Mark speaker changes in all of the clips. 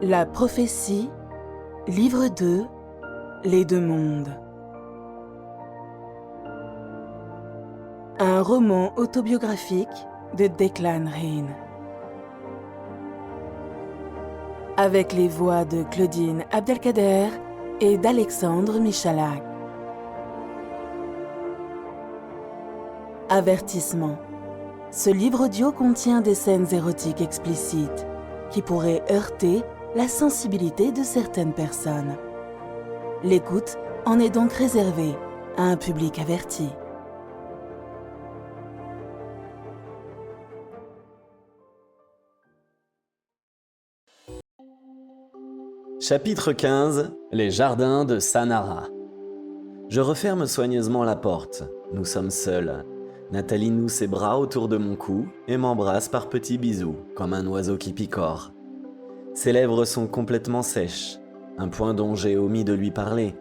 Speaker 1: La prophétie, livre 2, Les deux mondes. Un roman autobiographique de Declan Reid. Avec les voix de Claudine Abdelkader et d'Alexandre Michalak. Avertissement. Ce livre audio contient des scènes érotiques explicites qui pourraient heurter la sensibilité de certaines personnes. L'écoute en est donc réservée à un public averti.
Speaker 2: Chapitre 15. Les jardins de Sanara. Je referme soigneusement la porte. Nous sommes seuls. Nathalie noue ses bras autour de mon cou et m'embrasse par petits bisous, comme un oiseau qui picore. Ses lèvres sont complètement sèches, un point dont j'ai omis de lui parler.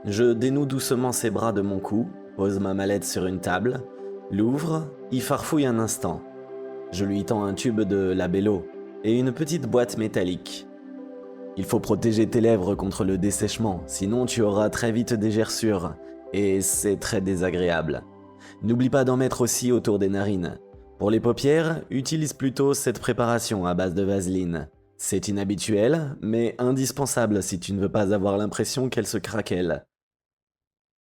Speaker 2: Je dénoue doucement ses bras de mon cou, pose ma mallette sur une table, l'ouvre, y farfouille un instant. Je lui tends un tube de labello et une petite boîte métallique. Il faut protéger tes lèvres contre le dessèchement, sinon tu auras très vite des gerçures, et c'est très désagréable. N'oublie pas d'en mettre aussi autour des narines. Pour les paupières, utilise plutôt cette préparation à base de vaseline. C'est inhabituel, mais indispensable si tu ne veux pas avoir l'impression qu'elle se craquelle.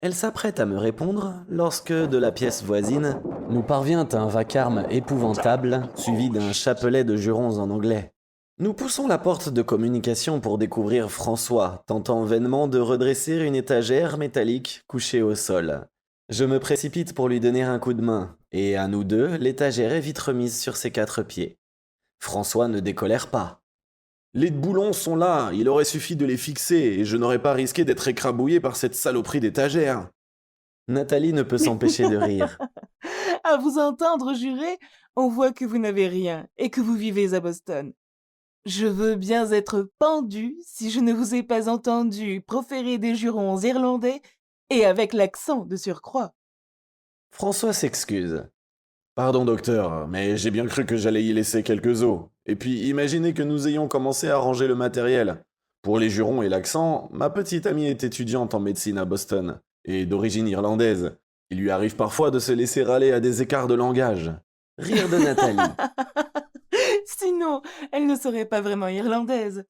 Speaker 2: Elle s'apprête à me répondre lorsque, de la pièce voisine, nous parvient un vacarme épouvantable, suivi d'un chapelet de jurons en anglais. Nous poussons la porte de communication pour découvrir François, tentant vainement de redresser une étagère métallique couchée au sol. Je me précipite pour lui donner un coup de main, et à nous deux, l'étagère est vite remise sur ses 4 pieds. François ne décolère pas.
Speaker 3: Les boulons sont là, il aurait suffi de les fixer, et je n'aurais pas risqué d'être écrabouillé par cette saloperie d'étagère.
Speaker 2: Nathalie ne peut s'empêcher de rire.
Speaker 1: À vous entendre jurer, on voit que vous n'avez rien et que vous vivez à Boston. Je veux bien être pendu si je ne vous ai pas entendu proférer des jurons irlandais et avec l'accent de surcroît.
Speaker 2: François s'excuse.
Speaker 3: Pardon docteur, mais j'ai bien cru que j'allais y laisser quelques os. Et puis imaginez que nous ayons commencé à ranger le matériel. Pour les jurons et l'accent, ma petite amie est étudiante en médecine à Boston, et d'origine irlandaise. Il lui arrive parfois de se laisser râler à des écarts de langage.
Speaker 2: Rire de Nathalie.
Speaker 1: Sinon, elle ne serait pas vraiment irlandaise.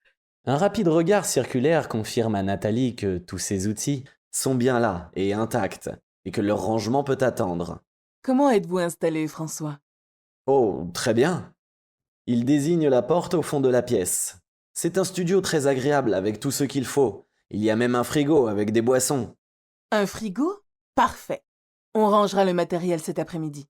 Speaker 2: Un rapide regard circulaire confirme à Nathalie que tous ces outils sont bien là et intacts, et que leur rangement peut attendre.
Speaker 1: Comment êtes-vous installé, François?
Speaker 2: Oh, très bien. Il désigne la porte au fond de la pièce. C'est un studio très agréable avec tout ce qu'il faut. Il y a même un frigo avec des boissons.
Speaker 1: Un frigo? Parfait. On rangera le matériel cet après-midi.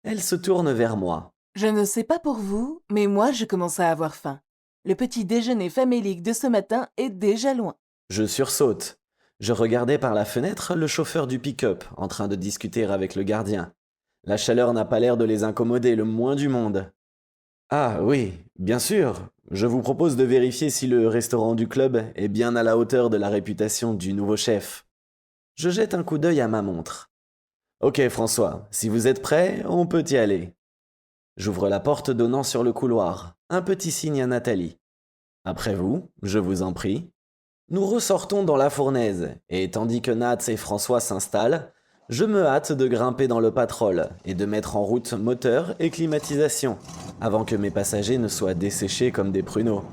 Speaker 2: Elle se tourne vers moi.
Speaker 1: Je ne sais pas pour vous, mais moi je commence à avoir faim. Le petit déjeuner famélique de ce matin est déjà loin.
Speaker 2: Je sursaute. Je regardais par la fenêtre le chauffeur du pick-up en train de discuter avec le gardien. La chaleur n'a pas l'air de les incommoder le moins du monde. Ah oui, bien sûr. Je vous propose de vérifier si le restaurant du club est bien à la hauteur de la réputation du nouveau chef. Je jette un coup d'œil à ma montre. Ok François, si vous êtes prêt, on peut y aller. J'ouvre la porte donnant sur le couloir, un petit signe à Nathalie. Après vous, je vous en prie. Nous ressortons dans la fournaise, et tandis que Nat et François s'installent, je me hâte de grimper dans le patrol et de mettre en route moteur et climatisation, avant que mes passagers ne soient desséchés comme des pruneaux.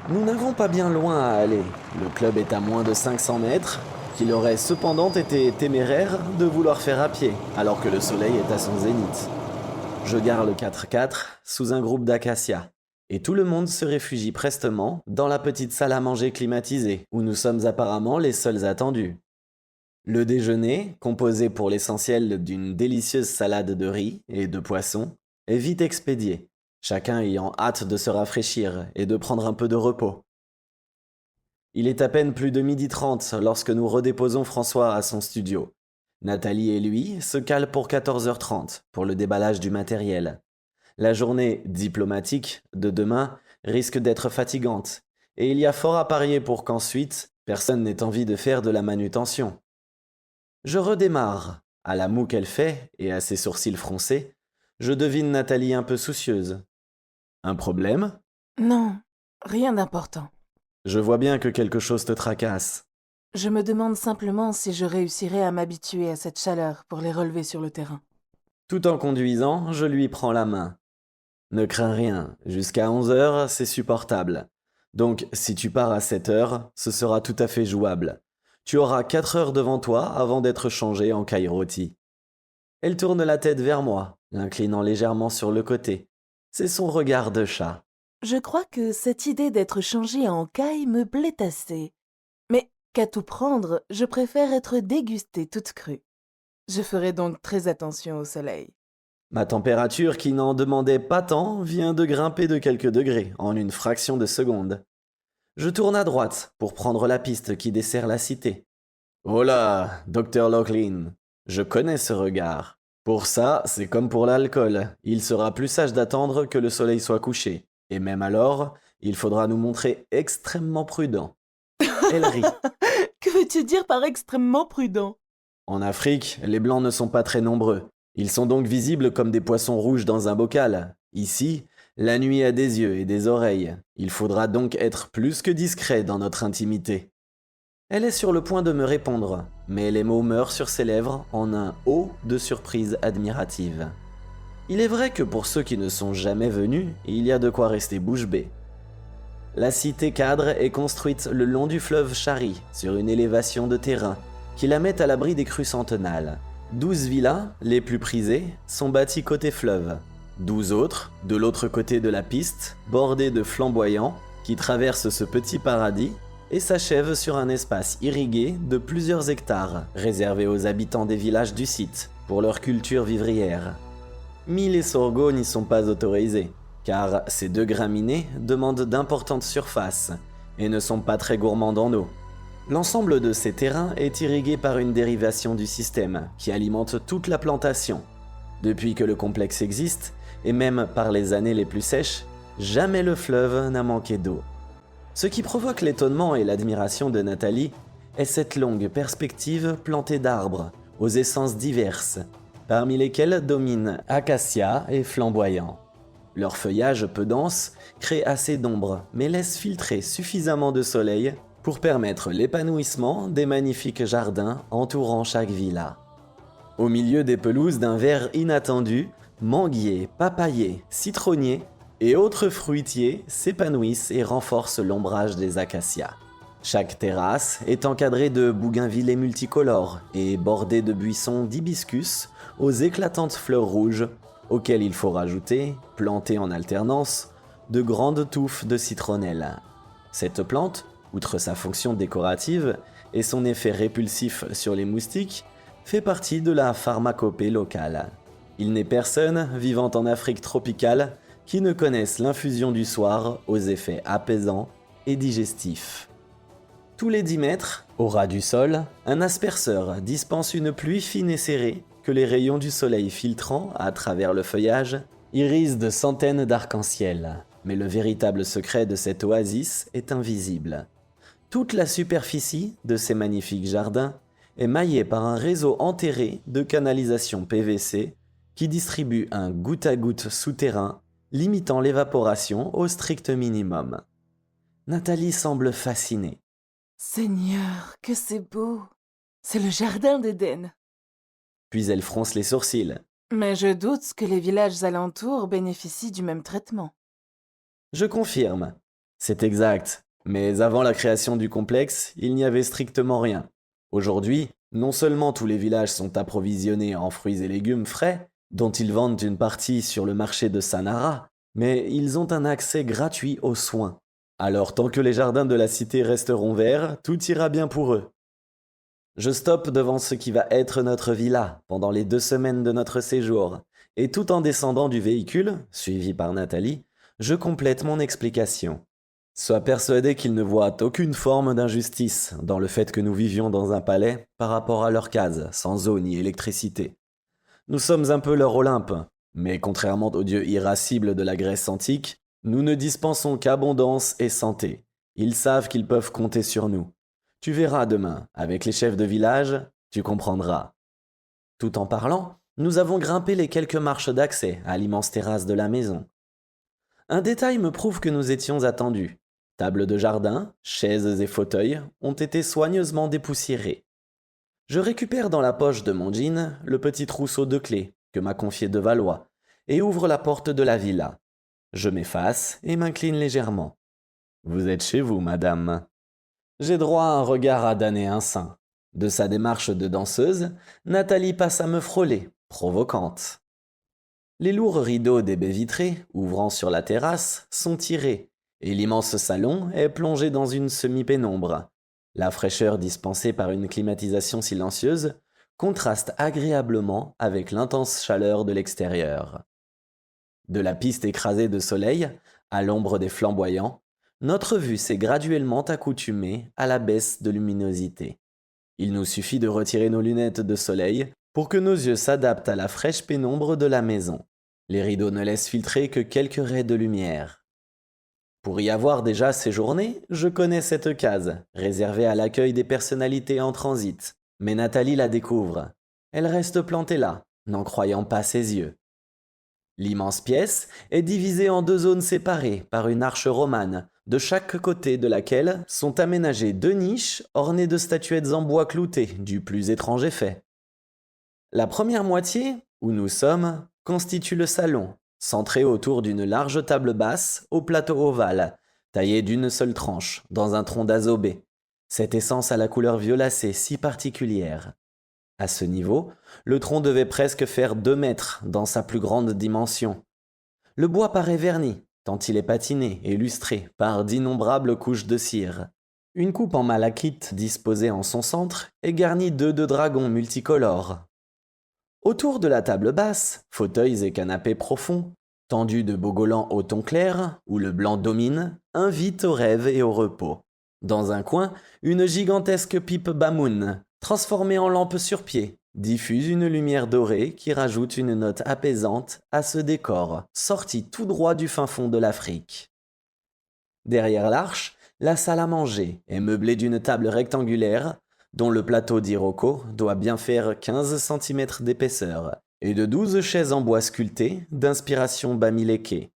Speaker 2: Nous n'avons pas bien loin à aller. Le club est à moins de 500 mètres, qu'il aurait cependant été téméraire de vouloir faire à pied, alors que le soleil est à son zénith. Je gare le 4x4 sous un groupe d'acacias, et tout le monde se réfugie prestement dans la petite salle à manger climatisée, où nous sommes apparemment les seuls attendus. Le déjeuner, composé pour l'essentiel d'une délicieuse salade de riz et de poisson, est vite expédié, chacun ayant hâte de se rafraîchir et de prendre un peu de repos. Il est à peine plus de 12h30 lorsque nous redéposons François à son studio. Nathalie et lui se calent pour 14h30 pour le déballage du matériel. La journée diplomatique de demain risque d'être fatigante, et il y a fort à parier pour qu'ensuite, personne n'ait envie de faire de la manutention. Je redémarre. À la moue qu'elle fait et à ses sourcils froncés, je devine Nathalie un peu soucieuse. Un problème ?
Speaker 1: Non, Rien d'important.
Speaker 2: Je vois bien que quelque chose te tracasse.
Speaker 1: Je me demande simplement si je réussirai à m'habituer à cette chaleur pour les relever sur le terrain.
Speaker 2: Tout en conduisant, je lui prends la main. Ne crains rien, jusqu'à 11 heures, c'est supportable. Donc, si tu pars à 7 heures, ce sera tout à fait jouable. Tu auras 4 heures devant toi avant d'être changé en Kairoti. Elle tourne la tête vers moi, l'inclinant légèrement sur le côté. C'est son regard de chat.
Speaker 1: Je crois que cette idée d'être changée en caille me plaît assez. Mais qu'à tout prendre, je préfère être dégustée toute crue. Je ferai donc très attention au soleil.
Speaker 2: Ma température, qui n'en demandait pas tant, vient de grimper de quelques degrés en une fraction de seconde. Je tourne à droite pour prendre la piste qui dessert la cité. Oh là, Dr. Locklin, je connais ce regard. Pour ça, c'est comme pour l'alcool. Il sera plus sage d'attendre que le soleil soit couché. Et même alors, il faudra nous montrer extrêmement prudents. Elle rit.
Speaker 1: Que veux-tu dire par extrêmement prudent?
Speaker 2: En Afrique, les blancs ne sont pas très nombreux. Ils sont donc visibles comme des poissons rouges dans un bocal. Ici, la nuit a des yeux et des oreilles. Il faudra donc être plus que discret dans notre intimité. Elle est sur le point de me répondre, mais les mots meurent sur ses lèvres en un « oh » de surprise admirative. Il est vrai que pour ceux qui ne sont jamais venus, il y a de quoi rester bouche bée. La cité cadre est construite le long du fleuve Chari, sur une élévation de terrain, qui la met à l'abri des crues centenales. 12 villas, les plus prisées, sont bâties côté fleuve. 12 autres, de l'autre côté de la piste, bordées de flamboyants, qui traversent ce petit paradis et s'achèvent sur un espace irrigué de plusieurs hectares, réservé aux habitants des villages du site, pour leur culture vivrière. Mil et sorgho n'y sont pas autorisés, car ces deux graminées demandent d'importantes surfaces et ne sont pas très gourmands en eau. L'ensemble de ces terrains est irrigué par une dérivation du système qui alimente toute la plantation. Depuis que le complexe existe, et même par les années les plus sèches, jamais le fleuve n'a manqué d'eau. Ce qui provoque l'étonnement et l'admiration de Nathalie est cette longue perspective plantée d'arbres, aux essences diverses, parmi lesquels dominent acacia et flamboyant. Leur feuillage peu dense crée assez d'ombre, mais laisse filtrer suffisamment de soleil pour permettre l'épanouissement des magnifiques jardins entourant chaque villa. Au milieu des pelouses d'un vert inattendu, manguiers, papayers, citronniers et autres fruitiers s'épanouissent et renforcent l'ombrage des acacias. Chaque terrasse est encadrée de bougainvillées multicolores et bordée de buissons d'hibiscus aux éclatantes fleurs rouges, auxquelles il faut rajouter, plantées en alternance, de grandes touffes de citronnelle. Cette plante, outre sa fonction décorative et son effet répulsif sur les moustiques, fait partie de la pharmacopée locale. Il n'est personne vivant en Afrique tropicale qui ne connaisse l'infusion du soir aux effets apaisants et digestifs. Tous les 10 mètres, au ras du sol, un asperceur dispense une pluie fine et serrée que les rayons du soleil filtrant à travers le feuillage irisent de centaines d'arcs-en-ciel. Mais le véritable secret de cette oasis est invisible. Toute la superficie de ces magnifiques jardins est maillée par un réseau enterré de canalisations PVC qui distribue un goutte-à-goutte souterrain, limitant l'évaporation au strict minimum. Nathalie semble fascinée.
Speaker 1: Seigneur, que c'est beau! C'est le jardin d'Éden.
Speaker 2: Puis elle fronce les sourcils.
Speaker 1: Mais je doute que les villages alentours bénéficient du même traitement.
Speaker 2: Je confirme. C'est exact. Mais avant la création du complexe, il n'y avait strictement rien. Aujourd'hui, non seulement tous les villages sont approvisionnés en fruits et légumes frais, dont ils vendent une partie sur le marché de Sanara, mais ils ont un accès gratuit aux soins. Alors tant que les jardins de la cité resteront verts, tout ira bien pour eux. Je stoppe devant ce qui va être notre villa pendant les 2 semaines de notre séjour, et tout en descendant du véhicule, suivi par Nathalie, je complète mon explication. Sois persuadé qu'ils ne voient aucune forme d'injustice dans le fait que nous vivions dans un palais par rapport à leur case, sans eau ni électricité. Nous sommes un peu leur Olympe, mais contrairement aux dieux irascibles de la Grèce antique, nous ne dispensons qu'abondance et santé. Ils savent qu'ils peuvent compter sur nous. Tu verras demain, avec les chefs de village, tu comprendras. Tout en parlant, nous avons grimpé les quelques marches d'accès à l'immense terrasse de la maison. Un détail me prouve que nous étions attendus. Table de jardin, chaises et fauteuils ont été soigneusement dépoussiérés. Je récupère dans la poche de mon jean le petit trousseau de clés que m'a confié de Valois et ouvre la porte de la villa. Je m'efface et m'incline légèrement. Vous êtes chez vous, madame. J'ai droit à un regard à damner un sein. De sa démarche de danseuse, Nathalie passe à me frôler, provocante. Les lourds rideaux des baies vitrées, ouvrant sur la terrasse, sont tirés, et l'immense salon est plongé dans une semi-pénombre. La fraîcheur dispensée par une climatisation silencieuse contraste agréablement avec l'intense chaleur de l'extérieur. De la piste écrasée de soleil, à l'ombre des flamboyants, notre vue s'est graduellement accoutumée à la baisse de luminosité. Il nous suffit de retirer nos lunettes de soleil pour que nos yeux s'adaptent à la fraîche pénombre de la maison. Les rideaux ne laissent filtrer que quelques raies de lumière. Pour y avoir déjà séjourné, je connais cette case, réservée à l'accueil des personnalités en transit. Mais Nathalie la découvre. Elle reste plantée là, n'en croyant pas ses yeux. L'immense pièce est divisée en 2 zones séparées par une arche romane, de chaque côté de laquelle sont aménagées 2 niches ornées de statuettes en bois clouté du plus étrange effet. La première moitié, où nous sommes, constitue le salon, centré autour d'une large table basse au plateau ovale, taillée d'une seule tranche, dans un tronc d'azobé. Cette essence à la couleur violacée si particulière. À ce niveau, le tronc devait presque faire 2 mètres dans sa plus grande dimension. Le bois paraît verni, tant il est patiné et lustré par d'innombrables couches de cire. Une coupe en malachite disposée en son centre est garnie d'œufs de dragon multicolores. Autour de la table basse, fauteuils et canapés profonds, tendus de bogolans au ton clair, où le blanc domine, invitent au rêve et au repos. Dans un coin, une gigantesque pipe bamoun, transformée en lampe sur pied, diffuse une lumière dorée qui rajoute une note apaisante à ce décor, sorti tout droit du fin fond de l'Afrique. Derrière l'arche, la salle à manger est meublée d'une table rectangulaire, dont le plateau d'Iroko doit bien faire 15 cm d'épaisseur, et de 12 chaises en bois sculpté d'inspiration bamileke.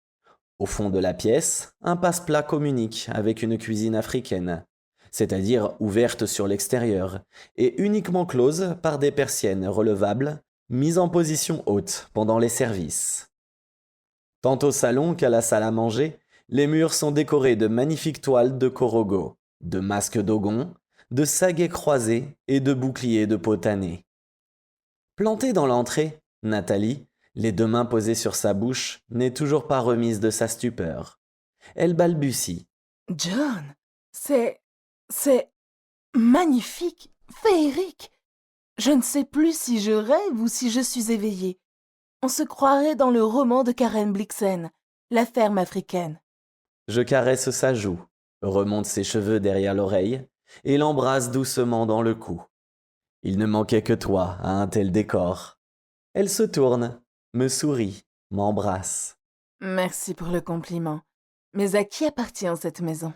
Speaker 2: Au fond de la pièce, un passe-plat communique avec une cuisine africaine, c'est-à-dire ouverte sur l'extérieur, et uniquement close par des persiennes relevables, mises en position haute pendant les services. Tant au salon qu'à la salle à manger, les murs sont décorés de magnifiques toiles de korogo, de masques d'ogon, de saguets croisés et de boucliers de potanés. Plantée dans l'entrée, Nathalie, les 2 mains posées sur sa bouche, n'est toujours pas remise de sa stupeur. Elle balbutie.
Speaker 1: John, c'est magnifique, féerique. Je ne sais plus si je rêve ou si je suis éveillée. On se croirait dans le roman de Karen Blixen, La ferme africaine.
Speaker 2: Je caresse sa joue, remonte ses cheveux derrière l'oreille et l'embrasse doucement dans le cou. Il ne manquait que toi à un tel décor. Elle se tourne, me sourit, m'embrasse.
Speaker 1: Merci pour le compliment. Mais à qui appartient cette maison?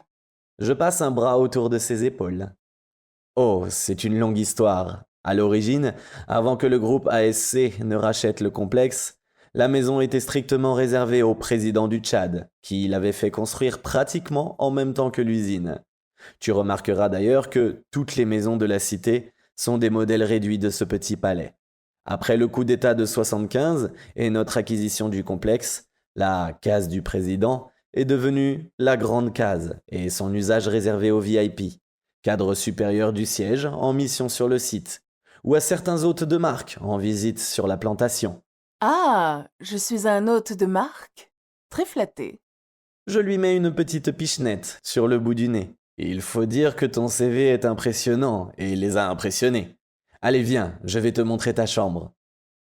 Speaker 2: Je passe un bras autour de ses épaules. Oh, c'est une longue histoire. À l'origine, avant que le groupe ASC ne rachète le complexe, la maison était strictement réservée au président du Tchad, qui l'avait fait construire pratiquement en même temps que l'usine. Tu remarqueras d'ailleurs que toutes les maisons de la cité sont des modèles réduits de ce petit palais. Après le coup d'État de 75 et notre acquisition du complexe, la case du président est devenue la grande case et son usage réservé aux VIP, cadre supérieur du siège en mission sur le site, ou à certains hôtes de marque en visite sur la plantation.
Speaker 1: Ah, je suis un hôte de marque? Très flatté.
Speaker 2: Je lui mets une petite pichenette sur le bout du nez. Il faut dire que ton CV est impressionnant et les a impressionnés. Allez, viens, je vais te montrer ta chambre.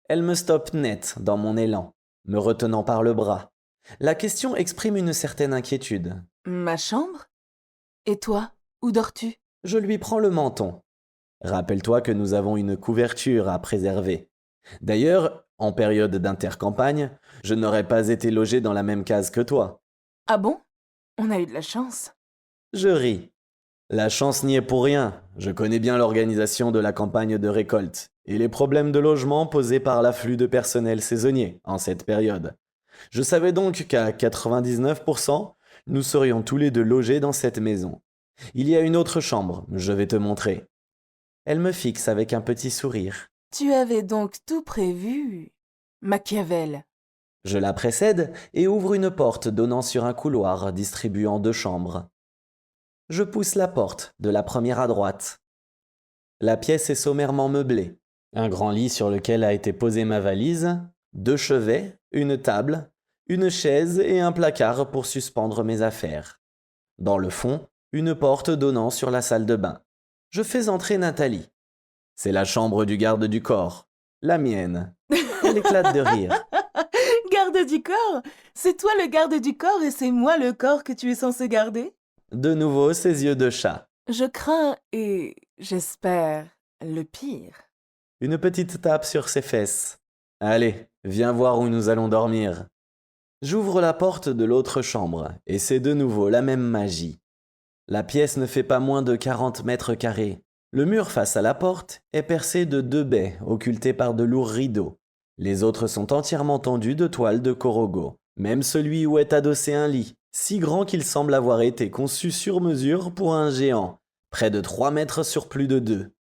Speaker 2: Elle me stoppe net dans mon élan, me retenant par le bras. La question exprime une certaine inquiétude.
Speaker 1: Ma chambre? Et toi, où dors-tu?
Speaker 2: Je lui prends le menton. Rappelle-toi que nous avons une couverture à préserver. D'ailleurs, en période d'intercampagne, je n'aurais pas été logé dans la même case que toi.
Speaker 1: Ah bon? On a eu de la chance.
Speaker 2: Je ris. La chance n'y est pour rien. Je connais bien l'organisation de la campagne de récolte et les problèmes de logement posés par l'afflux de personnel saisonnier en cette période. Je savais donc qu'à 99%, Nous serions tous les deux logés dans cette maison. Il y a une autre chambre, je vais te montrer. Elle me fixe avec un petit sourire.
Speaker 1: Tu avais donc tout prévu, Machiavel.
Speaker 2: Je la précède et ouvre une porte donnant sur un couloir distribuant 2 chambres. Je pousse la porte, de la première à droite. La pièce est sommairement meublée. Un grand lit sur lequel a été posée ma valise, 2 chevets, une table, une chaise et un placard pour suspendre mes affaires. Dans le fond, une porte donnant sur la salle de bain. Je fais entrer Nathalie. C'est la chambre du garde du corps, la mienne. Elle éclate de rire.
Speaker 1: Garde du corps? C'est toi le garde du corps et c'est moi le corps que tu es censé garder?
Speaker 2: De nouveau ses yeux de chat.
Speaker 1: Je crains et j'espère le pire.
Speaker 2: Une petite tape sur ses fesses. Allez, viens voir où nous allons dormir. J'ouvre la porte de l'autre chambre, et c'est de nouveau la même magie. La pièce ne fait pas moins de 40 mètres carrés. Le mur face à la porte est percé de 2 baies occultées par de lourds rideaux. Les autres sont entièrement tendus de toiles de Corogo. Même celui où est adossé un lit, si grand qu'il semble avoir été conçu sur mesure pour un géant, près de 3 mètres sur plus de 2.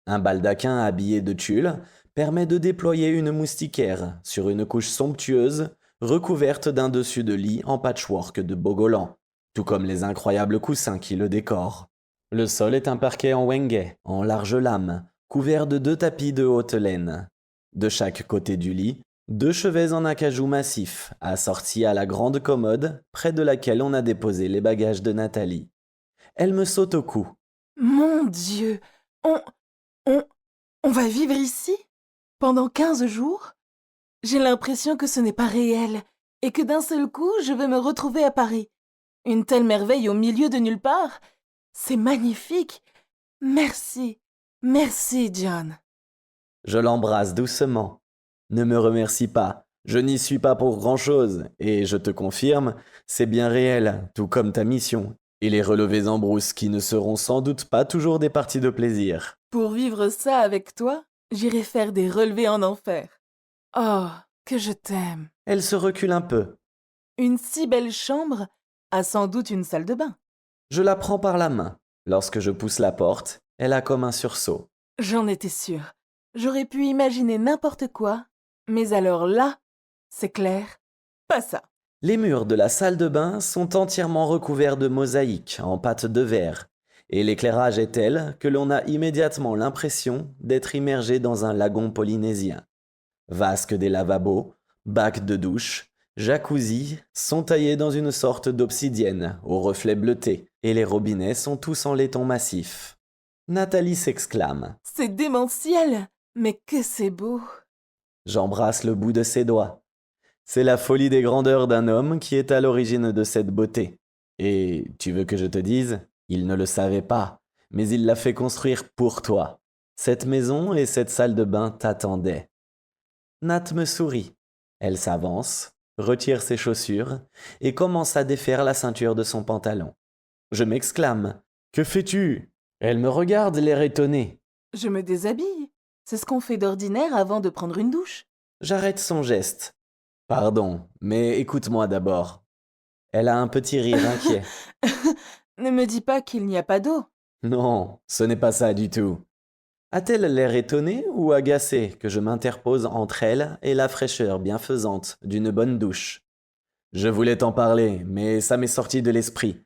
Speaker 2: Un baldaquin habillé de tulle permet de déployer une moustiquaire sur une couche somptueuse recouverte d'un dessus de lit en patchwork de Bogolan, tout comme les incroyables coussins qui le décorent. Le sol est un parquet en wenge, en large lame, couvert de 2 tapis de haute laine. De chaque côté du lit, 2 chevets en acajou massif, assortis à la grande commode, près de laquelle on a déposé les bagages de Nathalie. Elle me saute au cou.
Speaker 1: Mon Dieu, on, on va vivre ici? Pendant 15 jours? J'ai l'impression que ce n'est pas réel et que d'un seul coup, je vais me retrouver à Paris. Une telle merveille au milieu de nulle part? C'est magnifique. Merci. Merci, John.
Speaker 2: Je l'embrasse doucement. Ne me remercie pas, je n'y suis pas pour grand-chose, et je te confirme, c'est bien réel, tout comme ta mission, et les relevés en brousse qui ne seront sans doute pas toujours des parties de plaisir.
Speaker 1: Pour vivre ça avec toi, j'irai faire des relevés en enfer. Oh, que je t'aime.
Speaker 2: Elle se recule un peu.
Speaker 1: Une si belle chambre a sans doute une salle de bain.
Speaker 2: Je la prends par la main. Lorsque je pousse la porte, elle a comme un sursaut.
Speaker 1: J'en étais sûre. J'aurais pu imaginer n'importe quoi, mais alors là, c'est clair, pas ça.
Speaker 2: Les murs de la salle de bain sont entièrement recouverts de mosaïques en pâte de verre, et l'éclairage est tel que l'on a immédiatement l'impression d'être immergé dans un lagon polynésien. Vasques des lavabos, bacs de douche, jacuzzi sont taillés dans une sorte d'obsidienne aux reflets bleutés, et les robinets sont tous en laiton massif. Nathalie s'exclame.
Speaker 1: C'est démentiel, mais que c'est beau.
Speaker 2: J'embrasse le bout de ses doigts. C'est la folie des grandeurs d'un homme qui est à l'origine de cette beauté. Et tu veux que je te dise, il ne le savait pas, mais il l'a fait construire pour toi. Cette maison et cette salle de bain t'attendaient. Nat me sourit. Elle s'avance, retire ses chaussures et commence à défaire la ceinture de son pantalon. Je m'exclame. Que fais-tu? Elle me regarde, l'air étonné.
Speaker 1: Je me déshabille. C'est ce qu'on fait d'ordinaire avant de prendre une douche.
Speaker 2: J'arrête son geste. Pardon, mais écoute-moi d'abord. Elle a un petit rire inquiet.
Speaker 1: Ne me dis pas qu'il n'y a pas d'eau.
Speaker 2: Non, ce n'est pas ça du tout. A-t-elle l'air étonnée ou agacée que je m'interpose entre elle et la fraîcheur bienfaisante d'une bonne douche? Je voulais t'en parler, mais ça m'est sorti de l'esprit.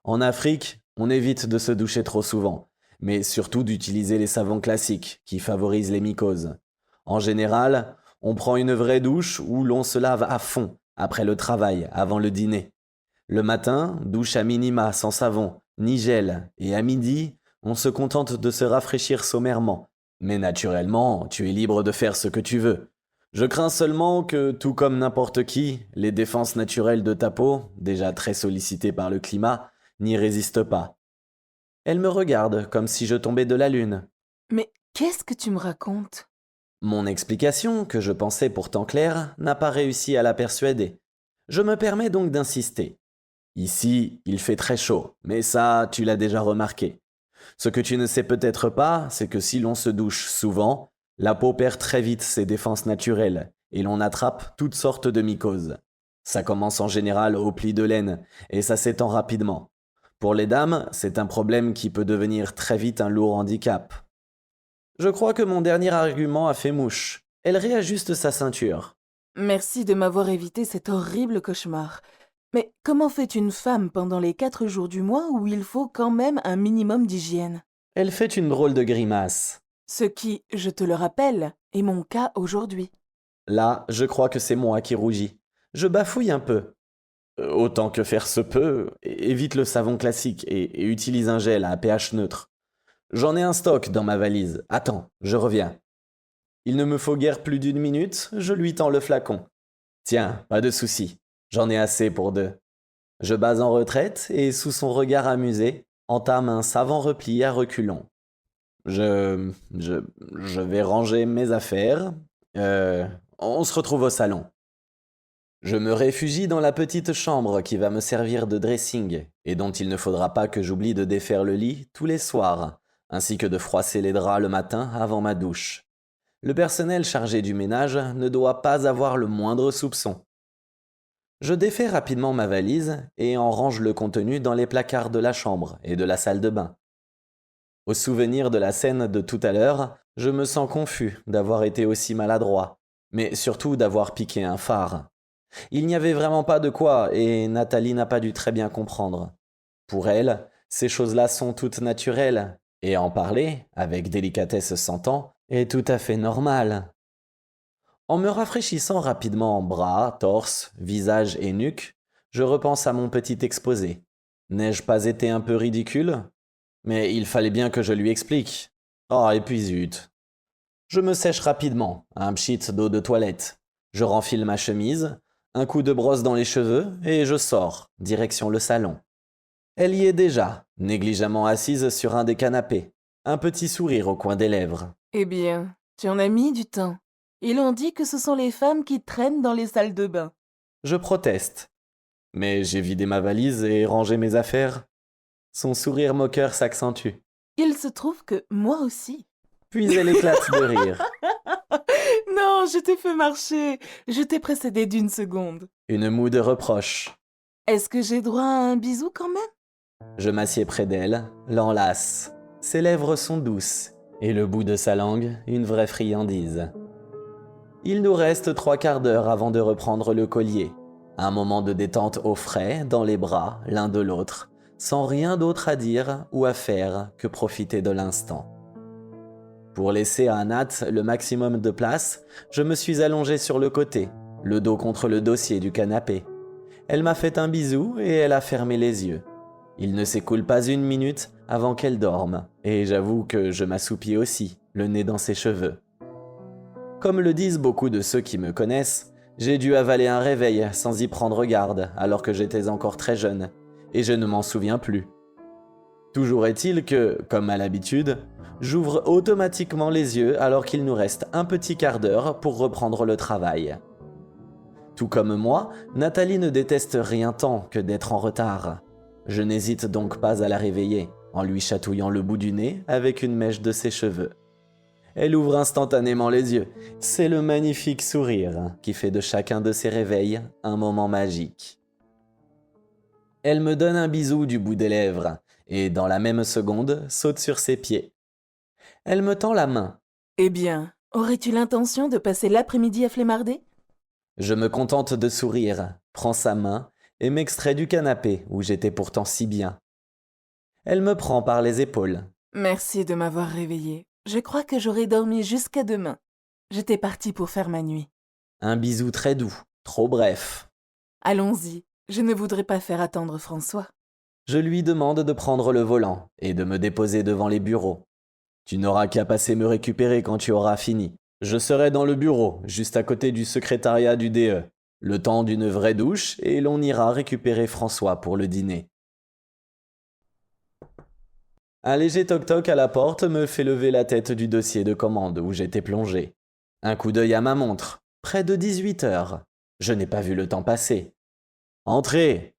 Speaker 2: En Afrique, on évite de se doucher trop souvent, mais surtout d'utiliser les savons classiques qui favorisent les mycoses. En général, on prend une vraie douche où l'on se lave à fond, après le travail, avant le dîner. Le matin, douche à minima sans savon, ni gel, et à midi, on se contente de se rafraîchir sommairement. Mais naturellement, tu es libre de faire ce que tu veux. Je crains seulement que, tout comme n'importe qui, les défenses naturelles de ta peau, déjà très sollicitées par le climat, n'y résistent pas. Elle me regarde comme si je tombais de la lune.
Speaker 1: Mais qu'est-ce que tu me racontes?
Speaker 2: Mon explication, que je pensais pourtant claire, n'a pas réussi à la persuader. Je me permets donc d'insister. Ici, il fait très chaud, mais ça, tu l'as déjà remarqué. Ce que tu ne sais peut-être pas, c'est que si l'on se douche souvent, la peau perd très vite ses défenses naturelles, et l'on attrape toutes sortes de mycoses. Ça commence en général au pli de laine, et ça s'étend rapidement. Pour les dames, c'est un problème qui peut devenir très vite un lourd handicap. Je crois que mon dernier argument a fait mouche. Elle réajuste sa ceinture.
Speaker 1: Merci de m'avoir évité cet horrible cauchemar. Mais comment fait une femme pendant les 4 jours du mois où il faut quand même un minimum d'hygiène?
Speaker 2: Elle fait une drôle de grimace.
Speaker 1: Ce qui, je te le rappelle, est mon cas aujourd'hui.
Speaker 2: Là, je crois que c'est moi qui rougis. Je bafouille un peu. Autant que faire se peut, évite le savon classique et utilise un gel à pH neutre. J'en ai un stock dans ma valise. Attends, je reviens. Il ne me faut guère plus d'1 minute, je lui tends le flacon. Tiens, pas de souci, j'en ai assez pour 2. Je base en retraite et, sous son regard amusé, entame un savant repli à reculons. Je vais ranger mes affaires. On se retrouve au salon. Je me réfugie dans la petite chambre qui va me servir de dressing et dont il ne faudra pas que j'oublie de défaire le lit tous les soirs, ainsi que de froisser les draps le matin avant ma douche. Le personnel chargé du ménage ne doit pas avoir le moindre soupçon. Je défais rapidement ma valise et en range le contenu dans les placards de la chambre et de la salle de bain. Au souvenir de la scène de tout à l'heure, je me sens confus d'avoir été aussi maladroit, mais surtout d'avoir piqué un phare. Il n'y avait vraiment pas de quoi et Nathalie n'a pas dû très bien comprendre. Pour elle, ces choses-là sont toutes naturelles et en parler, avec délicatesse s'entend, est tout à fait normal. En me rafraîchissant rapidement bras, torse, visage et nuque, je repense à mon petit exposé. N'ai-je pas été un peu ridicule? Mais il fallait bien que je lui explique. Oh, et puis zut. Je me sèche rapidement, un pchit d'eau de toilette. Je renfile ma chemise, un coup de brosse dans les cheveux et je sors, direction le salon. Elle y est déjà, négligemment assise sur un des canapés, un petit sourire au coin des lèvres.
Speaker 1: Eh bien, tu en as mis du temps. Ils ont dit que ce sont les femmes qui traînent dans les salles de bain.
Speaker 2: Je proteste. Mais j'ai vidé ma valise et rangé mes affaires. Son sourire moqueur s'accentue.
Speaker 1: Il se trouve que moi aussi.
Speaker 2: Puis elle éclate de rire.
Speaker 1: Non, je t'ai fait marcher. Je t'ai précédé d'1 seconde.
Speaker 2: Une moue de reproche.
Speaker 1: Est-ce que j'ai droit à un bisou quand même?
Speaker 2: Je m'assieds près d'elle, l'enlace. Ses lèvres sont douces, et le bout de sa langue, une vraie friandise. Il nous reste 3/4 d'heure avant de reprendre le collier. Un moment de détente au frais, dans les bras, l'un de l'autre, sans rien d'autre à dire ou à faire que profiter de l'instant. Pour laisser à Nat le maximum de place, je me suis allongé sur le côté, le dos contre le dossier du canapé. Elle m'a fait un bisou et elle a fermé les yeux. Il ne s'écoule pas 1 minute avant qu'elle dorme, et j'avoue que je m'assoupis aussi, le nez dans ses cheveux. Comme le disent beaucoup de ceux qui me connaissent, j'ai dû avaler un réveil sans y prendre garde alors que j'étais encore très jeune, et je ne m'en souviens plus. Toujours est-il que, comme à l'habitude, j'ouvre automatiquement les yeux alors qu'il nous reste un petit quart d'heure pour reprendre le travail. Tout comme moi, Nathalie ne déteste rien tant que d'être en retard. Je n'hésite donc pas à la réveiller, en lui chatouillant le bout du nez avec une mèche de ses cheveux. Elle ouvre instantanément les yeux. C'est le magnifique sourire qui fait de chacun de ses réveils un moment magique. Elle me donne un bisou du bout des lèvres et, dans la même seconde, saute sur ses pieds. Elle me tend la main.
Speaker 1: Eh bien, aurais-tu l'intention de passer l'après-midi à flemmarder?
Speaker 2: Je me contente de sourire, prends sa main et m'extrais du canapé où j'étais pourtant si bien. Elle me prend par les épaules.
Speaker 1: Merci de m'avoir réveillée. Je crois que j'aurai dormi jusqu'à demain. J'étais partie pour faire ma nuit.
Speaker 2: Un bisou très doux, trop bref.
Speaker 1: Allons-y, je ne voudrais pas faire attendre François.
Speaker 2: Je lui demande de prendre le volant et de me déposer devant les bureaux. Tu n'auras qu'à passer me récupérer quand tu auras fini. Je serai dans le bureau, juste à côté du secrétariat du DE. Le temps d'une vraie douche et l'on ira récupérer François pour le dîner. Un léger toc-toc à la porte me fait lever la tête du dossier de commande où j'étais plongé. Un coup d'œil à ma montre. Près de 18 heures. Je n'ai pas vu le temps passer. Entrez!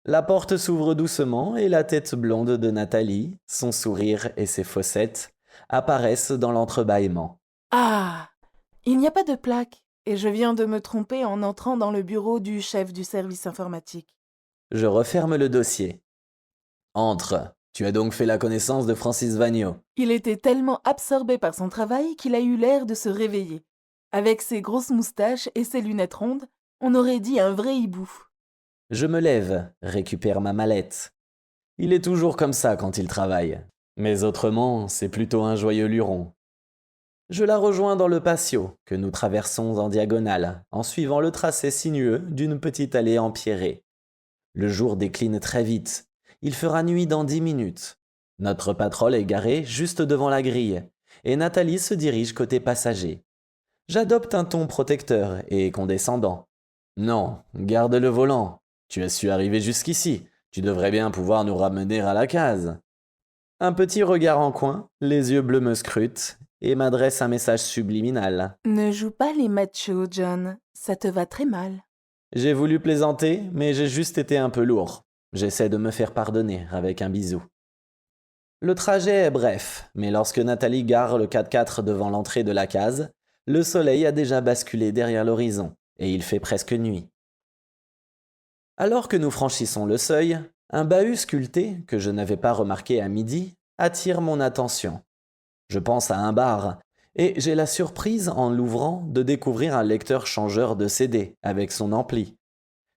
Speaker 2: La porte s'ouvre doucement et la tête blonde de Nathalie, son sourire et ses fossettes apparaissent dans l'entrebâillement.
Speaker 1: Ah, il n'y a pas de plaque. et je viens de me tromper en entrant dans le bureau du chef du service informatique.
Speaker 2: Je referme le dossier. Entre. Tu as donc fait la connaissance de Francis Vagno.
Speaker 1: Il était tellement absorbé par son travail qu'il a eu l'air de se réveiller. Avec ses grosses moustaches et ses lunettes rondes, on aurait dit un vrai hibou.
Speaker 2: Je me lève, récupère ma mallette. Il est toujours comme ça quand il travaille. Mais autrement, c'est plutôt un joyeux luron. Je la rejoins dans le patio, que nous traversons en diagonale, en suivant le tracé sinueux d'une petite allée empierrée. Le jour décline très vite. Il fera nuit dans 10 minutes. Notre patrol est garé juste devant la grille, et Nathalie se dirige côté passager. J'adopte un ton protecteur et condescendant. Non, garde le volant. Tu as su arriver jusqu'ici. Tu devrais bien pouvoir nous ramener à la case. Un petit regard en coin, les yeux bleus me scrutent et m'adresse un message subliminal.
Speaker 1: Ne joue pas les machos, John. Ça te va très mal.
Speaker 2: J'ai voulu plaisanter, mais j'ai juste été un peu lourd. J'essaie de me faire pardonner avec un bisou. Le trajet est bref, mais lorsque Nathalie gare le 4x4 devant l'entrée de la case, le soleil a déjà basculé derrière l'horizon et il fait presque nuit. Alors que nous franchissons le seuil, un bahut sculpté, que je n'avais pas remarqué à midi, attire mon attention. Je pense à un bar, et j'ai la surprise en l'ouvrant de découvrir un lecteur changeur de CD avec son ampli.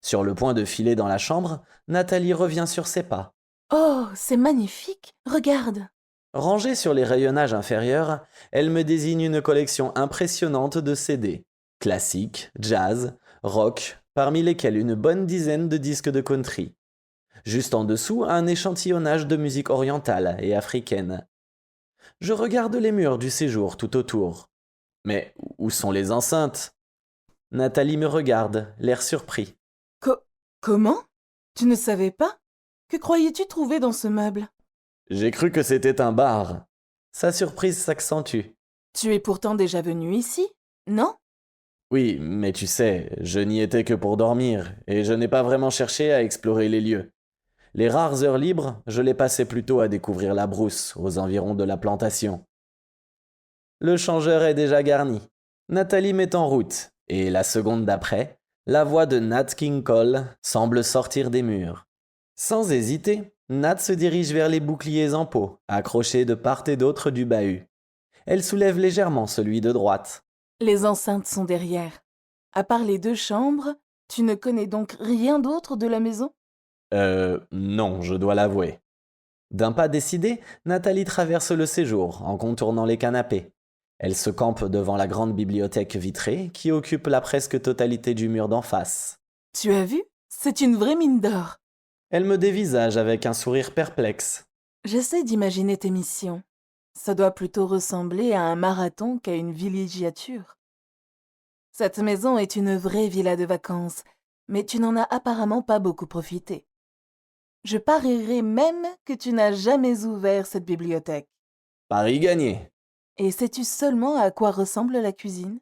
Speaker 2: Sur le point de filer dans la chambre, Nathalie revient sur ses pas.
Speaker 1: Oh, c'est magnifique. Regarde.
Speaker 2: Rangée sur les rayonnages inférieurs, elle me désigne une collection impressionnante de CD. Classique, jazz, rock, parmi lesquels une bonne dizaine de disques de country. Juste en dessous, un échantillonnage de musique orientale et africaine. Je regarde les murs du séjour tout autour. Mais où sont les enceintes ? Nathalie me regarde, l'air surpris.
Speaker 1: Comment? Tu ne savais pas? Que croyais-tu trouver dans ce meuble?
Speaker 2: J'ai cru que c'était un bar. Sa surprise s'accentue.
Speaker 1: Tu es pourtant déjà venu ici, non?
Speaker 2: Oui, mais tu sais, je n'y étais que pour dormir, et je n'ai pas vraiment cherché à explorer les lieux. Les rares heures libres, je les passais plutôt à découvrir la brousse, aux environs de la plantation. Le changeur est déjà garni. Nathalie met en route, et la seconde d'après, la voix de Nat King Cole semble sortir des murs. Sans hésiter, Nat se dirige vers les boucliers en peau, accrochés de part et d'autre du bahut. Elle soulève légèrement celui de droite.
Speaker 1: Les enceintes sont derrière. À part les 2 chambres, tu ne connais donc rien d'autre de la maison?
Speaker 2: Non, je dois l'avouer. D'un pas décidé, Nathalie traverse le séjour en contournant les canapés. Elle se campe devant la grande bibliothèque vitrée qui occupe la presque totalité du mur d'en face.
Speaker 1: Tu as vu? C'est une vraie mine d'or.
Speaker 2: Elle me dévisage avec un sourire perplexe.
Speaker 1: J'essaie d'imaginer tes missions. Ça doit plutôt ressembler à un marathon qu'à une villégiature. Cette maison est une vraie villa de vacances, mais tu n'en as apparemment pas beaucoup profité. Je parierais même que tu n'as jamais ouvert cette bibliothèque.
Speaker 2: Pari gagné.
Speaker 1: Et sais-tu seulement à quoi ressemble la cuisine?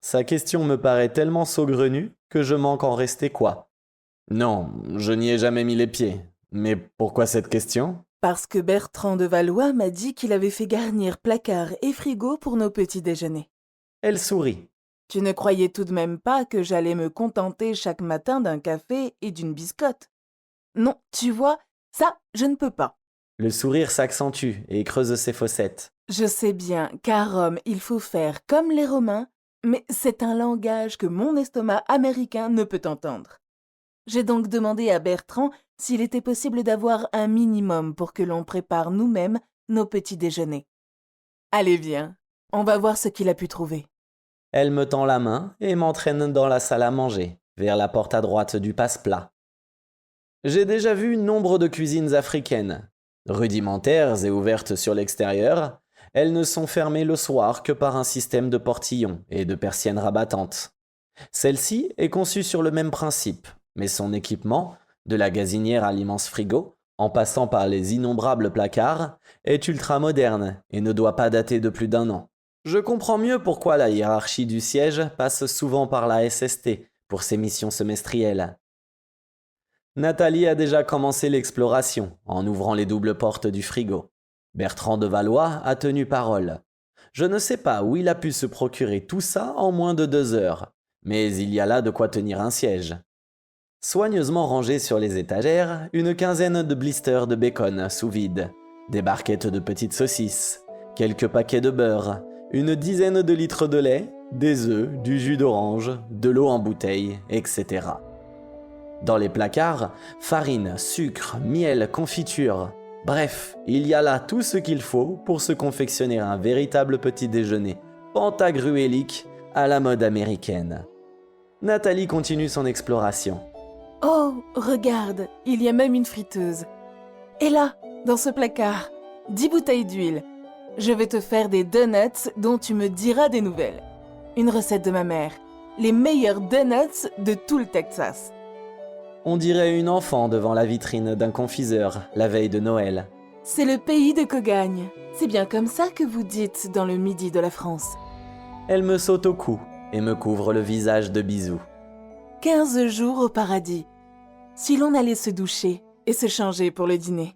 Speaker 2: Sa question me paraît tellement saugrenue que je manque en rester quoi. Non, je n'y ai jamais mis les pieds. Mais pourquoi cette question ?
Speaker 1: Parce que Bertrand de Valois m'a dit qu'il avait fait garnir placard et frigo pour nos petits déjeuners.
Speaker 2: Elle sourit.
Speaker 1: Tu ne croyais tout de même pas que j'allais me contenter chaque matin d'un café et d'une biscotte? Non, tu vois, ça, je ne peux pas.
Speaker 2: Le sourire s'accentue et creuse ses fossettes.
Speaker 1: Je sais bien qu'à Rome, il faut faire comme les Romains, mais c'est un langage que mon estomac américain ne peut entendre. J'ai donc demandé à Bertrand s'il était possible d'avoir un minimum pour que l'on prépare nous-mêmes nos petits déjeuners. Allez, viens, on va voir ce qu'il a pu trouver.
Speaker 2: Elle me tend la main et m'entraîne dans la salle à manger, vers la porte à droite du passe-plat. J'ai déjà vu nombre de cuisines africaines. Rudimentaires et ouvertes sur l'extérieur, elles ne sont fermées le soir que par un système de portillons et de persiennes rabattantes. Celle-ci est conçue sur le même principe, mais son équipement, de la gazinière à l'immense frigo, en passant par les innombrables placards, est ultra moderne et ne doit pas dater de plus d'1 an. Je comprends mieux pourquoi la hiérarchie du siège passe souvent par la SST pour ses missions semestrielles. Nathalie a déjà commencé l'exploration en ouvrant les doubles portes du frigo. Bertrand de Valois a tenu parole. Je ne sais pas où il a pu se procurer tout ça en moins de 2 heures, mais il y a là de quoi tenir un siège. Soigneusement rangés sur les étagères, une quinzaine de blisters de bacon sous vide, des barquettes de petites saucisses, quelques paquets de beurre, une dizaine de litres de lait, des œufs, du jus d'orange, de l'eau en bouteille, etc. Dans les placards, farine, sucre, miel, confiture. Bref, il y a là tout ce qu'il faut pour se confectionner un véritable petit déjeuner pantagruélique à la mode américaine. Nathalie continue son exploration.
Speaker 1: Oh, regarde, il y a même une friteuse. Et là, dans ce placard, 10 bouteilles d'huile. Je vais te faire des donuts dont tu me diras des nouvelles. Une recette de ma mère. Les meilleurs donuts de tout le Texas.
Speaker 2: On dirait une enfant devant la vitrine d'un confiseur la veille de Noël.
Speaker 1: C'est le pays de Cogagne. C'est bien comme ça que vous dites dans le midi de la France.
Speaker 2: Elle me saute au cou et me couvre le visage de bisous.
Speaker 1: 15 jours au paradis. Si l'on allait se doucher et se changer pour le dîner.